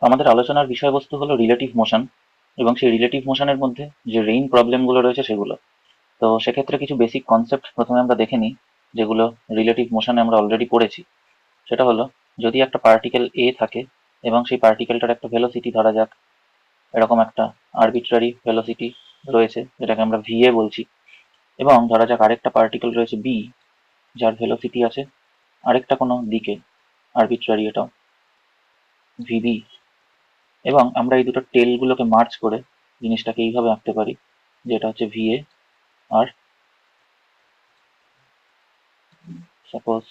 আমাদের আলোচনার বিষয়বস্তু হলো রিলেটিভ মোশন এবং সেই রিলেটিভ মোশনের মধ্যে যে রেইন প্রবলেমগুলো রয়েছে সেগুলো। তো সেক্ষেত্রে কিছু বেসিক কনসেপ্ট প্রথমে আমরা দেখে নিই, যেগুলো রিলেটিভ মোশনে আমরা অলরেডি পড়েছি। সেটা হলো, যদি একটা পার্টিকেল এ থাকে এবং সেই পার্টিকেলটার একটা ভেলোসিটি ধরা যাক এরকম একটা আরবিট্রারি ভেলোসিটি রয়েছে, যেটাকে আমরা ভিএ বলছি, এবং ধরা যাক আরেকটা পার্টিকেল রয়েছে বি, যার ভেলোসিটি আছে আরেকটা কোনো দিকে আরবিট্রারি এটাও ভিবি, এবং আমরা এই দুটো টেলগুলোকে মার্চ করে জিনিসটাকে এইভাবে আঁকতে পারি, যেটা হচ্ছে ভিএ আর সাপোজ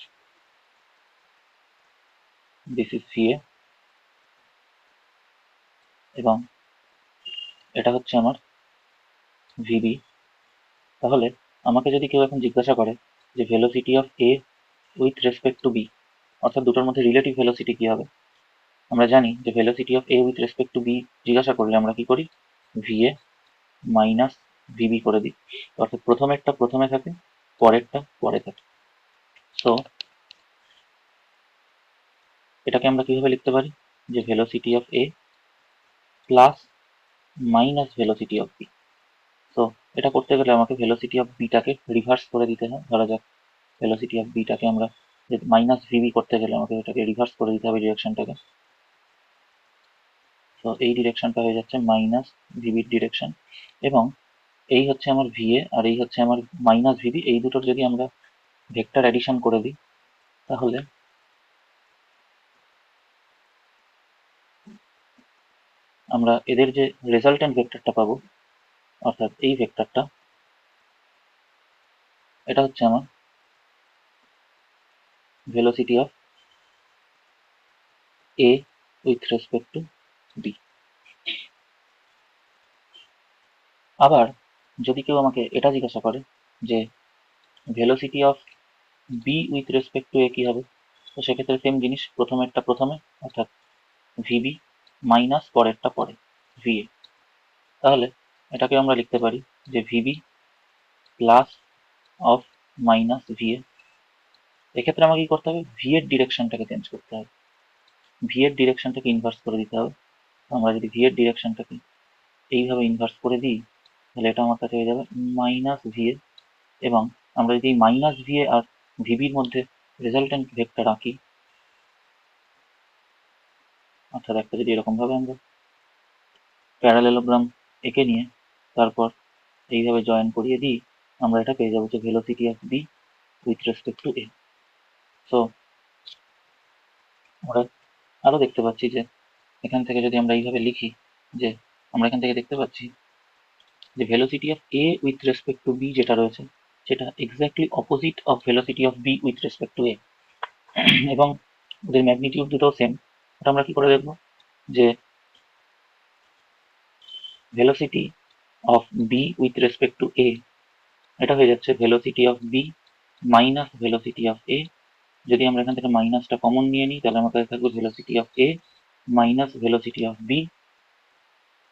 দিস ইজ ভিএ এবং এটা হচ্ছে আমার ভিবি। তাহলে আমাকে যদি কেউ এখন জিজ্ঞাসা করে যে velocity of A with respect to B, অর্থাৎ দুটোর মধ্যে রিলেটিভ ভেলোসিটি কি হবে, আমরা জানি যে velocity of A with respect to B জিজ্ঞাসা করলে আমরা কি করি, ভিএ মাইনাস ভিবি করে দিই। অর্থাৎ প্রথমেরটা প্রথমে থাকে, পরেরটা পরে থাকে। তো এটাকে আমরা কিভাবে লিখতে পারি, যে velocity of A plus minus velocity of B. তো এটা করতে গেলে আমাকে ভেলোসিটি অফ বিটাকে রিভার্স করে দিতে হয়। ধরা যাক ভেলোসিটি অফ বিটাকে আমরা মাইনাস ভিবি করতে গেলে আমাকে এটাকে রিভার্স করে দিতে হবে ডিরেকশনটাকে। তো এই ডিরেকশনটা হয়ে যাচ্ছে মাইনাস ভিবির ডিরেকশন, এবং এই হচ্ছে আমার ভিএ আর এই হচ্ছে আমার মাইনাস ভিবি। এই দুটোর যদি আমরা ভেক্টর অ্যাডিশন করে দিই, তাহলে আমরা এদের যে রেজাল্টেন্ট ভেক্টরটা পাবো, অর্থাৎ এই ভেক্টরটা, এটা হচ্ছে আমার velocity of A with respect to b. আবার যদি কেউ আমাকে এটা জিজ্ঞাসা করে যে velocity of B with respect to a কি হবে, তো সেক্ষেত্রে সেম জিনিস, প্রথমেরটা প্রথমে অর্থাৎ ভিবি মাইনাস পরেরটা পরে ভিএ। তাহলে এটাকে আমরা লিখতে পারি যে VB plus of minus VA. এক্ষেত্রে আমাকে কি করতে হবে, ভি এর ডিরেকশনটাকে চেঞ্জ করতে হবে, ভি এর ডিরেকশনটাকে ইনভার্স করে দিতে হবে। আমরা যদি ভি এর ডিরেকশনটাকে এইভাবে ইনভার্স করে দিই, তাহলে এটা আমার কাছে হয়ে যাবে মাইনাস ভিএ। এবং আমরা যদি এই মাইনাস ভিএ আর ভিবির মধ্যে রেজাল্টেন্ট ভেক্টর আঁকি, অর্থাৎ একটা যদি এরকমভাবে আমরা প্যারালেলোগ্রাম এঁকে নিয়ে তারপর এইভাবে জয়েন করিয়ে দিই, আমরা এটা পেয়ে যাবো যে velocity of B with respect to A. So আমরা আরও দেখতে পাচ্ছি যে এখান থেকে যদি আমরা এইভাবে লিখি, যে আমরা এখান থেকে দেখতে পাচ্ছি যে velocity of A with respect to b যেটা রয়েছে, সেটা exactly opposite of velocity of B with respect to a, এবং ওদের ম্যাগনিটিউড দুটো সেম। ওটা আমরা কি করে দেখবো, যে velocity of B with respect to a, এটা হয়ে যাচ্ছে velocity of b minus velocity of a. যদি আমরা এখান থেকে মাইনাসটা কমন নিয়ে নিই, তাহলে আমার কাছে থাকবে velocity of A minus velocity of B.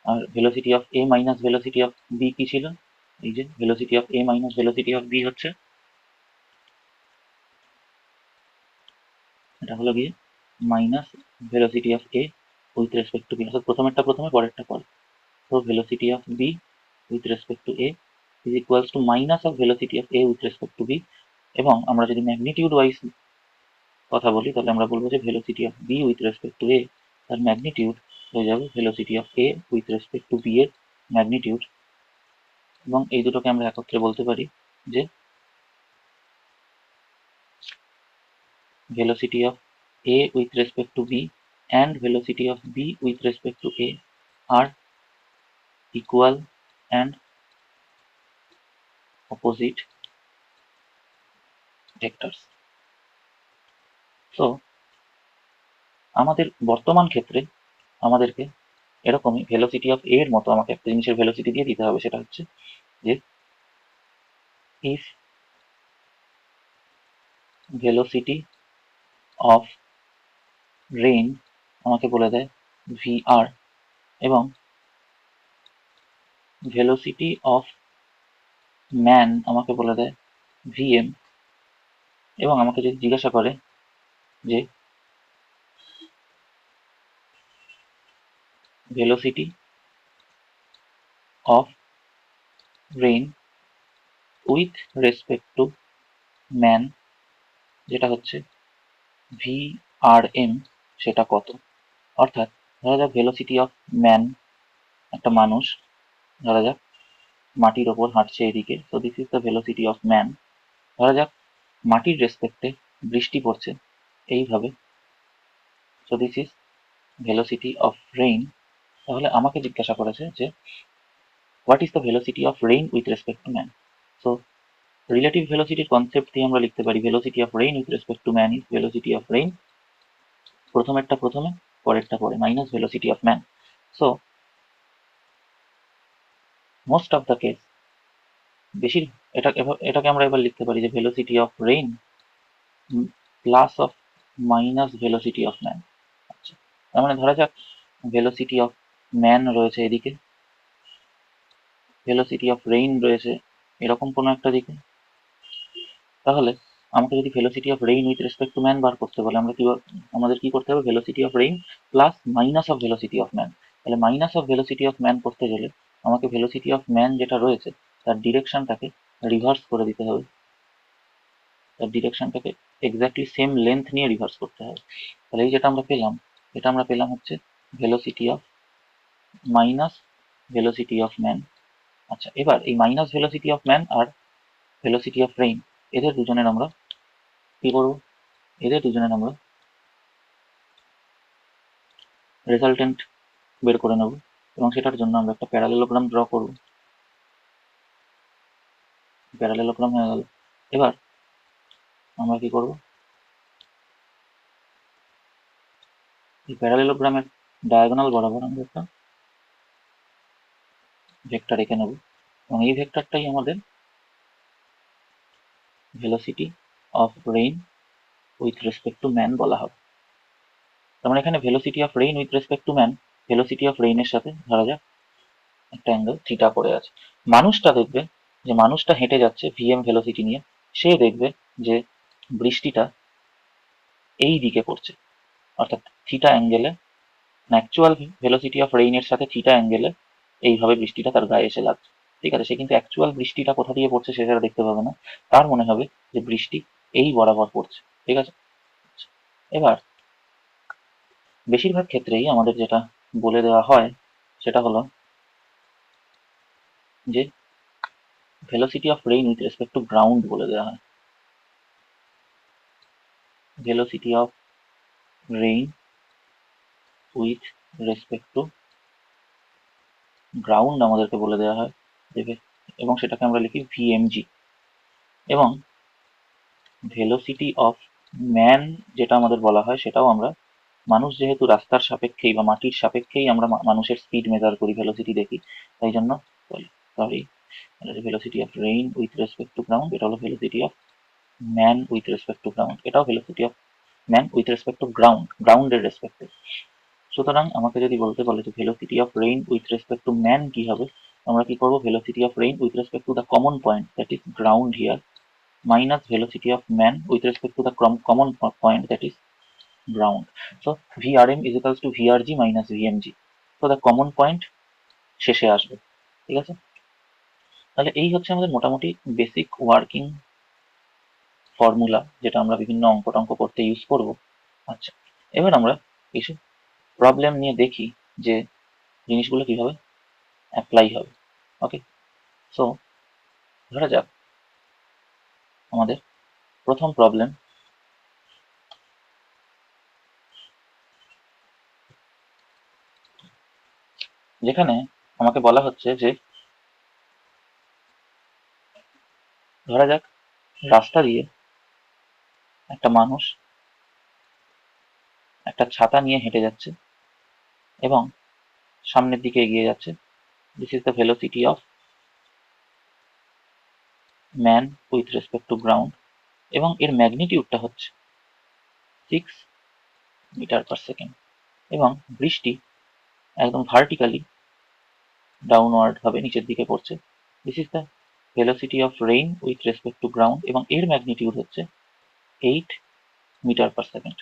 আর velocity of A minus velocity of B কি ছিল, এই যে velocity of A minus velocity of B হচ্ছে, এটা হলো গিয়ে minus velocity of A with respect to B, অর্থাৎ প্রথমেরটা প্রথমে পরেরটা পরে। তো velocity of B with respect to A is equals to minus of velocity of A with respect to B. এবং আমরা যদি ম্যাগনিটিউড ওয়াইজ কথা বলি, তাহলে আমরা বলবো যে velocity of B with respect to a তার ম্যাগনিটিউড হয়ে যাবে velocity of A with respect to b এর ম্যাগনিটিউড। এবং এই দুটোকে আমরা একত্রে বলতে পারি যে velocity of a with respect to b and velocity of b with respect to a are equal and opposite vectors. তো আমাদের বর্তমান ক্ষেত্রে আমাদেরকে এরকমই ভেলোসিটি অফ এ এর মতো আমাকে একটা জিনিসের ভেলোসিটি দিয়ে দিতে হবে, সেটা হচ্ছে যে if velocity of rain আমাকে বলে দেয় vr, এবং velocity of man আমাকে বলে দেয় vm, এবং আমাকে যদি জিজ্ঞাসা করে যে velocity of rain with respect to man, যেটা হচ্ছে VRM, সেটা কত। অর্থাৎ ধরা যাক ভেলোসিটি অফ ম্যান, একটা মানুষ ধরা যাক মাটির ওপর হাঁটছে এদিকে, so this is the velocity of man. ধরা যাক মাটির রেসপেক্টে বৃষ্টি পড়ছে এইভাবে, so this is velocity of rain. তাহলে আমাকে জিজ্ঞাসা করেছে যে what is the velocity of rain with respect to man. So relative ভেলোসিটির কনসেপ্ট দিয়ে আমরা লিখতে পারি velocity of rain with respect to man is velocity of rain, প্রথমেরটা প্রথমে পরেরটা পরে, minus velocity of man. So most of the case, বেশির এটাকে আমরা এবার লিখতে পারি যে velocity of rain plus of minus velocity of man. আচ্ছা, তার মানে ধরা যাক ভেলোসিটি অফ ম্যান রয়েছে এদিকে, ভেলোসিটি অফ রেইন রয়েছে এরকম কোনো একটা দিকে। তাহলে আমাকে যদি velocity of rain with respect to man বার করতে বলে, আমাদের কি করতে হবে, velocity of rain plus minus of velocity of man. তাহলে minus of velocity of man করতে গেলে আমাকে ভেলোসিটি অফ ম্যান যেটা রয়েছে তার ডিরেকশনটাকে রিভার্স করে দিতে হবে, তার ডিরেকশনটাকে এক্স্যাক্টলি সেম লেন্থ নিয়ে রিভার্স করতে হবে। তাহলে এই যেটা আমরা পেলাম, এটা আমরা পেলাম হচ্ছে velocity of minus velocity of man. আচ্ছা, এবার এই মাইনাস ভেলোসিটি অফ ম্যান আর ভেলোসিটি অফ রেইন, এদের দুজনের আমরা কি করবো, এদের দুজনের আমরা রেজাল্টেন্ট বের করে নেব এবং সেটার জন্য আমরা একটা প্যারালেলোগ্রাম ড্র করব। প্যারালেলোগ্রাম হয়ে গেল। এবার আমরা কি করব, এই প্যারালেলোগ্রামের ডায়াগোনাল বরাবর আমরা একটা ভেক্টর এঁকে নেব এবং এই ভেক্টরটাই আমাদের velocity of rain with respect to man বলা হবে। তার মানে এখানে velocity of rain with respect to man, velocity of রেইনের সাথে ধরা যাক একটা অ্যাঙ্গেল থিটা করে আছে। মানুষটা দেখবে যে মানুষটা হেঁটে যাচ্ছে ভিএম ভেলোসিটি নিয়ে, সে দেখবে যে বৃষ্টিটা এই দিকে পড়ছে, অর্থাৎ থিটা অ্যাঙ্গেলে, অ্যাকচুয়াল ভেলোসিটি অফ রেইনের সাথে থিটা অ্যাঙ্গেলে এইভাবে বৃষ্টিটা তার গায়ে এসে লাগছে। ঠিক আছে, সে কিন্তু অ্যাকচুয়াল বৃষ্টিটা কোথা দিয়ে পড়ছে সেটা দেখতে পাবে না, তার মনে হবে যে বৃষ্টি এই বরাবর পড়ছে। ঠিক আছে, এবার বেশিরভাগ ক্ষেত্রেই আমাদের যেটা বলে দেওয়া হয় সেটা হলো যে velocity of rain with respect to ground বলে দেওয়া হয়। Velocity of rain with respect to ground আমাদেরকে বলে দেওয়া হয়, এবং সেটাকে আমরা লিখি ভিএমজি। এবং ভেলোসিটি অফ ম্যান যেটা আমাদের বলা হয় সেটাও আমরা, মানুষ যেহেতু রাস্তার সাপেক্ষেই বা মাটির সাপেক্ষেই আমরা মানুষের স্পিড মেজার করি, ভেলোসিটি দেখি, তাই জন্য sorry, velocity of rain with respect to ground, এটা হলো velocity of man with respect to ground, এটাও velocity of man with respect to ground, গ্রাউন্ডের রেসপেক্টে। সুতরাং আমাকে যদি বলতে বলে যে velocity of rain with respect to man কি হবে, আমরা কি করবো, velocity of rain with respect to the common point that is ground here minus velocity of man with respect to the common point that is ground. So VRM is equals to VRG minus VMG. So the common point শেষে আসবে। ঠিক আছে, তাহলে এই হচ্ছে আমাদের মোটামুটি basic working formula, যেটা আমরা বিভিন্ন অঙ্ক টঙ্ক করতে ইউজ করব। আচ্ছা, এবার আমরা কিছু প্রবলেম নিয়ে দেখি যে জিনিসগুলো কিভাবে অ্যাপ্লাই হবে। ওকে, সো ধরা যাক আমাদের প্রথম প্রবলেম, যেখানে আমাকে বলা হচ্ছে যে ধরা যাক রাস্তা দিয়ে একটা মানুষ একটা ছাতা নিয়ে হেঁটে যাচ্ছে এবং সামনের দিকে এগিয়ে যাচ্ছে। This is the velocity of man with respect to ground, এবং এর ম্যাগনিটিউডটা হচ্ছে 6 মিটার/সেকেন্ড, এবং বৃষ্টি একদম ভার্টিক্যালি ডাউনওয়ার্ড ভাবে নিচের দিকে পড়ছে। This is the velocity of rain with respect to ground, এবং এর ম্যাগনিটিউড হচ্ছে 8 মিটার/সেকেন্ড।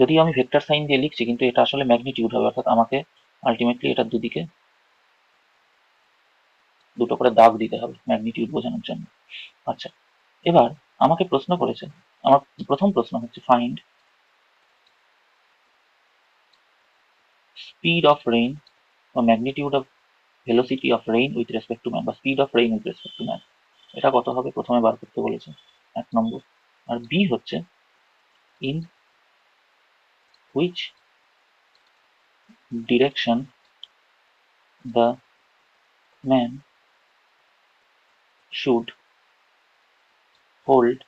যদিও আমি ভেক্টর সাইন দিয়ে লিখছি, কিন্তু এটা আসলে ম্যাগনিটিউড হবে, অর্থাৎ আমাকে আলটিমেটলি এটার দুদিকে দুটো করে দাগ দিতে হবে ম্যাগনিটিউড বোঝানোর জন্য। আচ্ছা, এবার আমাকে প্রশ্ন করেছে, আমার প্রথম প্রশ্ন হচ্ছে ফাইন্ড স্পিড অফ রেইন বা magnitude of velocity of rain with respect to man বা speed of rain with respect to man. এটা কত হবে প্রথমে বার করতে বলেছে, 1 নম্বর। আর বি হচ্ছে in which direction the man should hold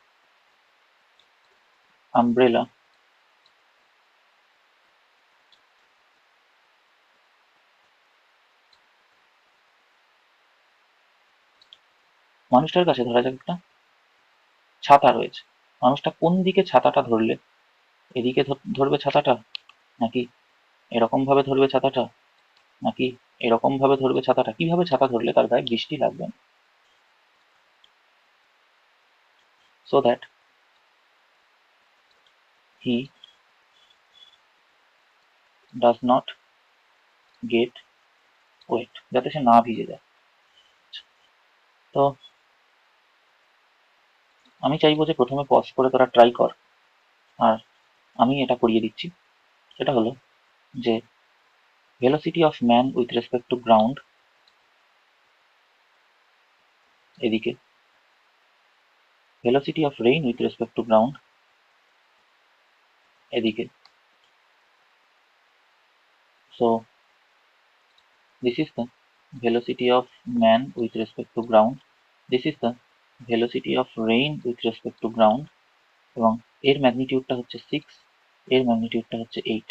umbrella মানুষটার কাছে ধরা যাক একটা ছাতা রয়েছে, মানুষটা কোন দিকে ছাতাটা ধরলে, এদিকে ধরবে ছাতাটা, নাকি এরকম ভাবে ধরবে ছাতাটা, নাকি এরকম ভাবে ধরবে ছাতাটা, কিভাবে ছাতা ধরলে তার গায়ে বৃষ্টি লাগবে না, so that he does not get wet, যাতে সে না ভিজে যায়। তো আমি চাইবো যে প্রথমে পজ করে তোরা ট্রাই কর, আর আমি এটা করিয়ে দিচ্ছি। সেটা হলো যে velocity of man with respect to ground এদিকে, velocity of rain with respect to ground এদিকে। So this is the velocity of man with respect to ground, this is the velocity of rain with respect to ground, এবং এর ম্যাগনিটিউডটা হচ্ছে 6, এর ম্যাগনিটিউডটা হচ্ছে 8।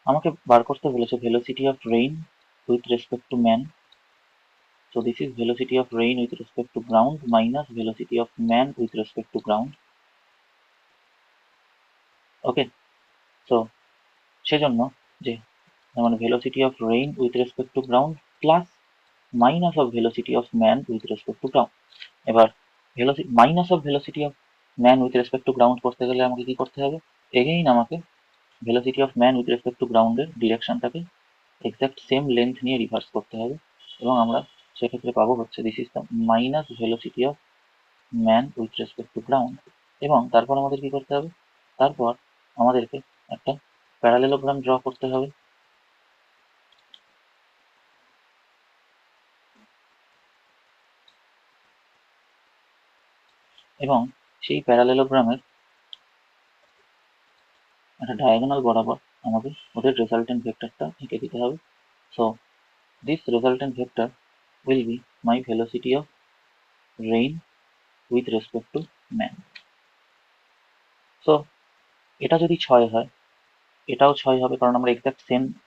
আমাকে বার করতে বলেছে velocity of rain with respect to man, so this is velocity of rain with respect to ground minus velocity of man with respect to ground, okay. So সেজন্য যে মানে velocity of rain with respect to ground plus minus of velocity of man with respect to ground. এবার minus of velocity of man with respect to ground করতে গেলে আমাকে কি করতে হবে, এগেইন আমাকে velocity of man with respect to গ্রাউন্ডের ডিরেকশনটাকে এক্স্যাক্ট সেম লেন্থ নিয়ে রিভার্স করতে হবে, এবং আমরা সেক্ষেত্রে পাবো হচ্ছে this is the minus velocity of man with respect to ground. এবং তারপর আমাদের কি করতে হবে, তারপর আমাদেরকে একটা প্যারালেলোগ্রাম ড্র করতে হবে, এবং সেই প্যারালেলোগ্রামের একটা ডায়াগোনাল বরাবর আমাদের ওদের রেজাল্টেন্ট ভেক্টরটা এঁকে দিতে হবে। So this resultant vector will be my velocity of rain with respect to man. So এটা যদি 6 হয়, এটাও 6 হবে, কারণ আমরা এক্সাক্ট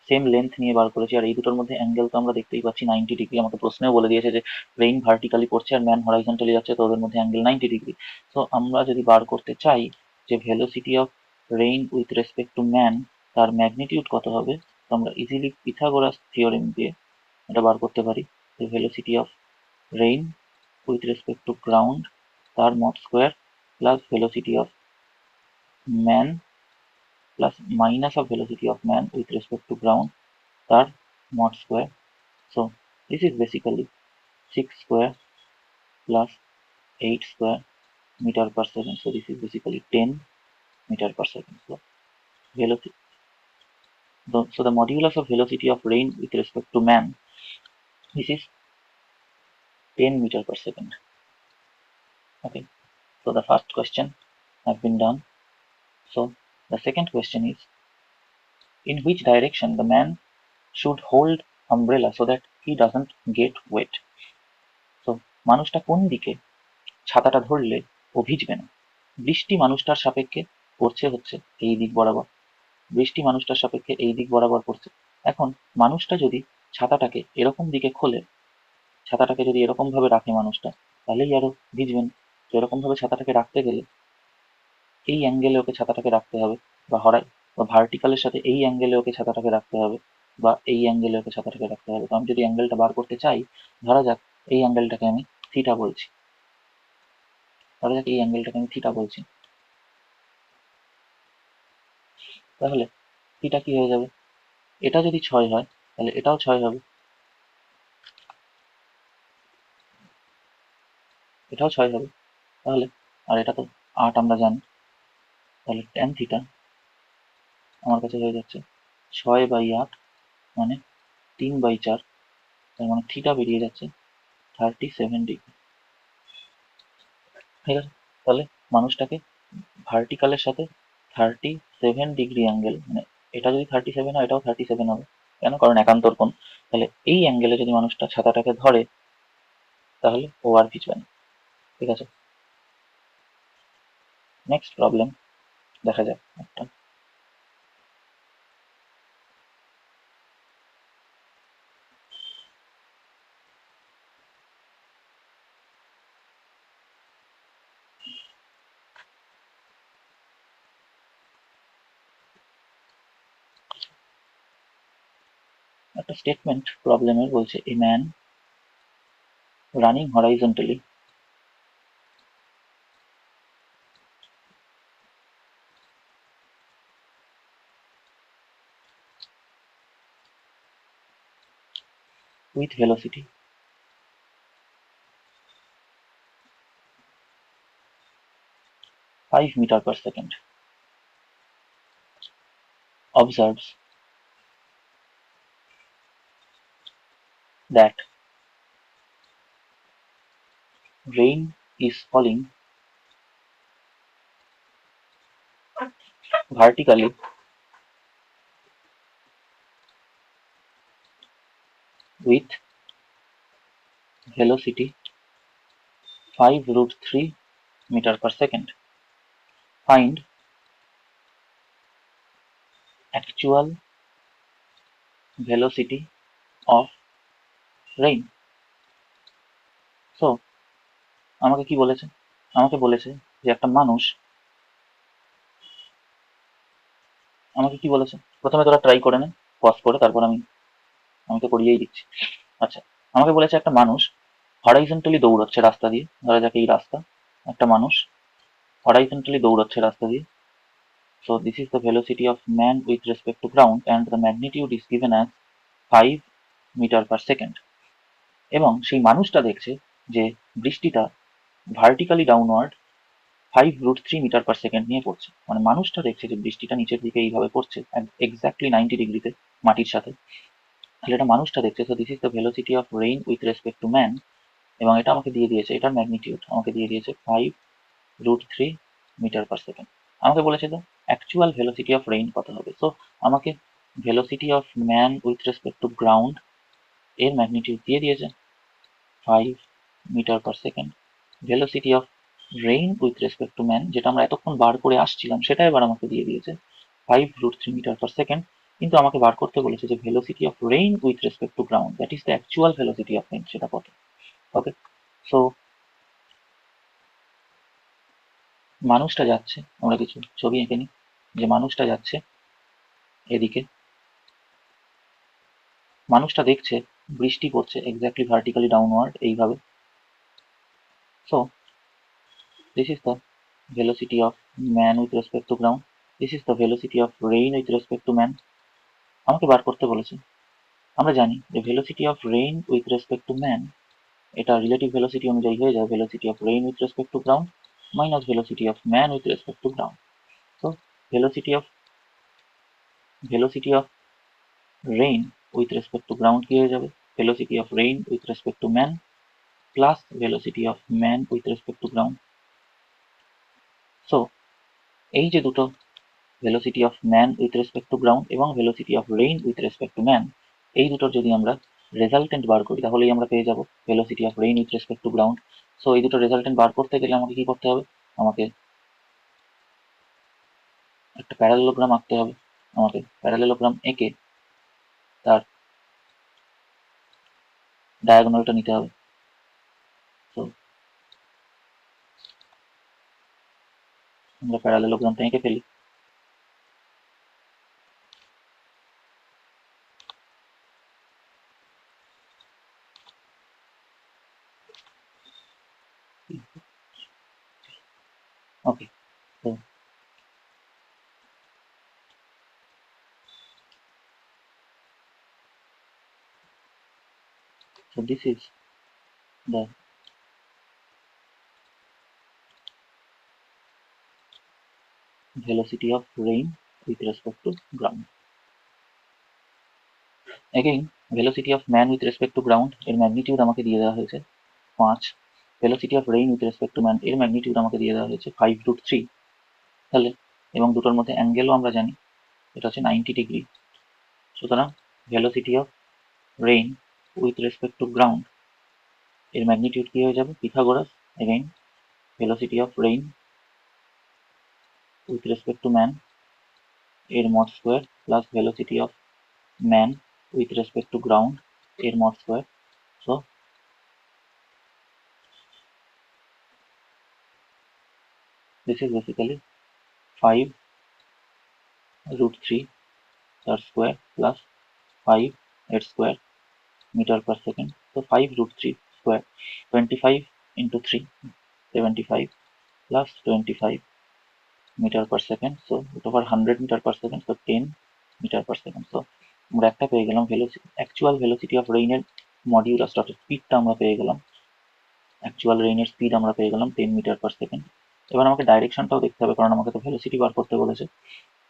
সেম লেন্থ নিয়ে বার করেছি। আর এই দুটোর মধ্যে অ্যাঙ্গেল তো আমরা দেখতেই পাচ্ছি 90 ডিগ্রি, আমাকে প্রশ্নেও বলে দিয়েছে যে রেইন ভার্টিক্যালি পড়ছে আর ম্যান হরাইজন্টালি যাচ্ছে, তো ওদের মধ্যে অ্যাঙ্গেল 90 ডিগ্রি। সো আমরা যদি বার করতে চাই যে velocity of rain with respect to man তার ম্যাগনিটিউড কত হবে, তো আমরা ইজিলি পিথাগোরাস থিওরেম দিয়ে এটা বার করতে পারি যে velocity of rain with respect to ground তার mod square plus velocity of man plus minus of velocity of man with respect to ground তার mod square. So this is basically 6 square plus 8 square meter per second. So this is basically 10 meter per second. So velocity. So the modulus of velocity of rain with respect to man, this is 10 meter per second. Okay. So the first question has been done. So the second question is, in which direction the man should hold umbrella so that he doesn't get wet. So মানুষটা কোন দিকে ছাতাটা ধরলে ও ভিজবে না। বৃষ্টি মানুষটার সাপেক্ষে পড়ছে হচ্ছে এই দিক বরাবর, বৃষ্টি মানুষটার সাপেক্ষে এই দিক বরাবর পড়ছে। এখন মানুষটা যদি ছাতাটাকে এরকম দিকে খোলে, ছাতাটাকে যদি এরকম ভাবে রাখে মানুষটা, তাহলেই আরো ভিজবেন। তো এরকম ভাবে ছাতাটাকে রাখতে গেলে এই অ্যাঙ্গেলে ওকে ছাতাটাকে রাখতে হবে, বা বা ভার্টিক্যালের সাথে এই অ্যাঙ্গেলে ওকে ছাতাটাকে রাখতে হবে, বা এই অ্যাঙ্গেলে ওকে ছাতাটাকে রাখতে হবে। তো আমি যদি অ্যাঙ্গেলটা বার করতে চাই, ধরা যাক এই অ্যাঙ্গেলটাকে আমি থিটা বলছি, ধরা যাক এই অ্যাঙ্গেলটাকে আমি থিটা বলছি, তাহলে থিটা কি হয়ে যাবে, এটা যদি 6 হয় তাহলে এটাও 6 হবে, এটাও 6 হবে। তাহলে আর এটা তো 8 আমরা জানি, তাহলে ট্যান থিটা আমার কাছে হয়ে যাচ্ছে 6/8 মানে 3/4, তার মানে থিটা বেরিয়ে যাচ্ছে 37 ডিগ্রি। ঠিক আছে, তাহলে মানুষটাকে ভার্টিকালের সাথে 37 ডিগ্রি অ্যাঙ্গেল, মানে এটা যদি 37 হয় এটাও 37 হবে। কেন? কারণ একান্তর কোণ। তাহলে এই অ্যাঙ্গেলে যদি মানুষটা ছাতাটাকে ধরে তাহলে ও আর পিছবে না। ঠিক আছে, নেক্সট প্রবলেম দেখা যাক একটা। একটা স্টেটমেন্ট প্রবলেমের বলছে, a man running horizontally with velocity 5 meter per second observes that rain is falling vertically with velocity 5√3 meter per second. Find actual velocity of rain. So আমাকে কি বলেছে? আমাকে বলেছে যে একটা মানুষ, আমাকে কি বলেছে প্রথমে তোরা ট্রাই করে নে পজ করে, তারপর আমি আমি তো করিয়েই দিচ্ছি। আচ্ছা, আমাকে বলেছে একটা মানুষ হরাইজন্টালি দৌড়চ্ছে রাস্তা দিয়ে, ধরা যাক এই রাস্তা, একটা মানুষ হরাইজন্টালি দৌড়চ্ছে রাস্তা দিয়ে। So this is the velocity of man with respect to ground and the magnitude is given as 5 meter per second. এবং সেই মানুষটা দেখছে যে বৃষ্টিটা vertically downward 5√3 metre per second নিয়ে পড়ছে। মানে মানুষটা দেখছে যে বৃষ্টিটা নিচের দিকে এইভাবে পড়ছে এক্স্যাক্টলি 90 ডিগ্রিতে মাটির সাথে। তাহলে এটা মানুষটা দেখছে। So this is the velocity of rain with respect to man. এবং এটা আমাকে দিয়ে দিয়েছে, এটার ম্যাগনিটিউড আমাকে দিয়ে দিয়েছে 5√3 মিটার পার সেকেন্ড। আমাকে বলেছে তো অ্যাকচুয়াল ভেলোসিটি অফ রেইন কত হবে। সো আমাকে velocity of man with respect to ground এর ম্যাগনিটিউড দিয়ে দিয়েছে 5 metre per second. Velocity of rain with respect to man, যেটা আমরা এতক্ষণ বার করে আসছিলাম, সেটা এবার আমাকে দিয়ে দিয়েছে 5√3 মিটার পার সেকেন্ড। কিন্তু আমাকে বার করতে বলেছে যে velocity of rain with respect to ground, that is the actual velocity of rain, সেটা কত। ওকে, সো মানুষটা যাচ্ছে, আমরা কিছু ছবি এঁকে নিই। যে মানুষটা যাচ্ছে এদিকে, মানুষটা দেখছে বৃষ্টি পড়ছে এক্স্যাক্টলি ভার্টিক্যালি ডাউনওয়ার্ড এইভাবে। So this is the velocity of man with respect to ground, this is the velocity of rain with respect to man। আমাকে বার করতে বলেছে। আমরা জানি যে velocity of rain with respect to man এটা relative velocity অনুযায়ী হয়ে যায় velocity of rain with respect to ground minus velocity of man with respect to ground। so velocity of rain with respect to ground কি হয়ে যাবে? velocity of rain with respect to man plus velocity of man with respect to ground। so এই যে দুটো velocity of man with respect to ground এবং velocity of rain with respect to man, এই দুটোর যদি আমরা রেজাল্টেন্ট বার করি তাহলেই আমরা পেয়ে যাব velocity of rain with respect to ground। So এই দুটো রেজাল্টেন্ট বার করতে গেলে আমাকে কি করতে হবে? আমাকে একটা প্যারালেলোগ্রাম আঁকতে হবে। আমাকে প্যারালেলোগ্রাম এঁকে তার ডায়াগোনালটা নিতে হবে। তো আমরা প্যারালেলোগ্রামটা এঁকে ফেলি। ওকে, তো So this is the velocity of rain with respect to ground. Again, velocity of man with respect to ground এর ম্যাগনিটিউড আমাকে দিয়ে দেওয়া হয়েছে 5। velocity of rain with respect to man এর ম্যাগনিটিউড আমাকে দিয়ে দেওয়া হয়েছে 5√3। তাহলে এবং দুটোর মধ্যে অ্যাঙ্গেলও আমরা জানি, এটা হচ্ছে 90 ডিগ্রি। সুতরাং velocity of rain with respect to ground এর ম্যাগনিটিউড কি হয়ে যাবে? Pythagoras again velocity of rain with respect to man এর mod square plus velocity of man with respect to ground এর mod square. So this is basically 5√3 square plus 5 square meter per second. So 5√3 square, 25 into 3, 75 plus 25 meter per second. So it over 100 meter per second, so 10 meter per second. So আমরা একটা পেয়ে গেলাম velocity, actual velocity of rain এর modulus অর্থাৎ স্পিডটা আমরা পেয়ে গেলাম, অ্যাকচুয়াল রেইনের স্পিড আমরা পেয়ে গেলাম 10 মিটার পার সেকেন্ড। এবার আমাকে ডাইরেকশনটাও দেখতে হবে, কারণ আমাকে তো ভেলোসিটি বার করতে বলেছে।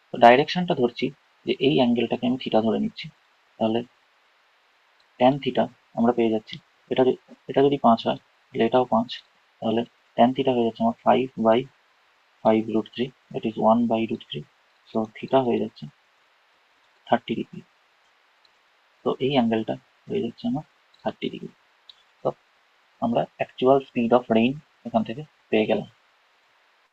তো ডাইরেকশনটা ধরছি যে এই অ্যাঙ্গেলটাকে আমি থিটা ধরে নিচ্ছি, তাহলে ট্যান থিটা আমরা পেয়ে যাচ্ছি। এটা যদি 5 হয় তাহলে এটাও 5, তাহলে ট্যান থিটা হয়ে যাচ্ছে আমার 5/5√3, দ্যাট ইজ 1/√3। সো থিটা হয়ে যাচ্ছে 30 ডিগ্রি। তো এই অ্যাঙ্গেলটা হয়ে যাচ্ছে আমার 30 ডিগ্রি। তো আমরা অ্যাকচুয়াল স্পিড অফ রেইন এখান থেকে পেয়ে গেলাম।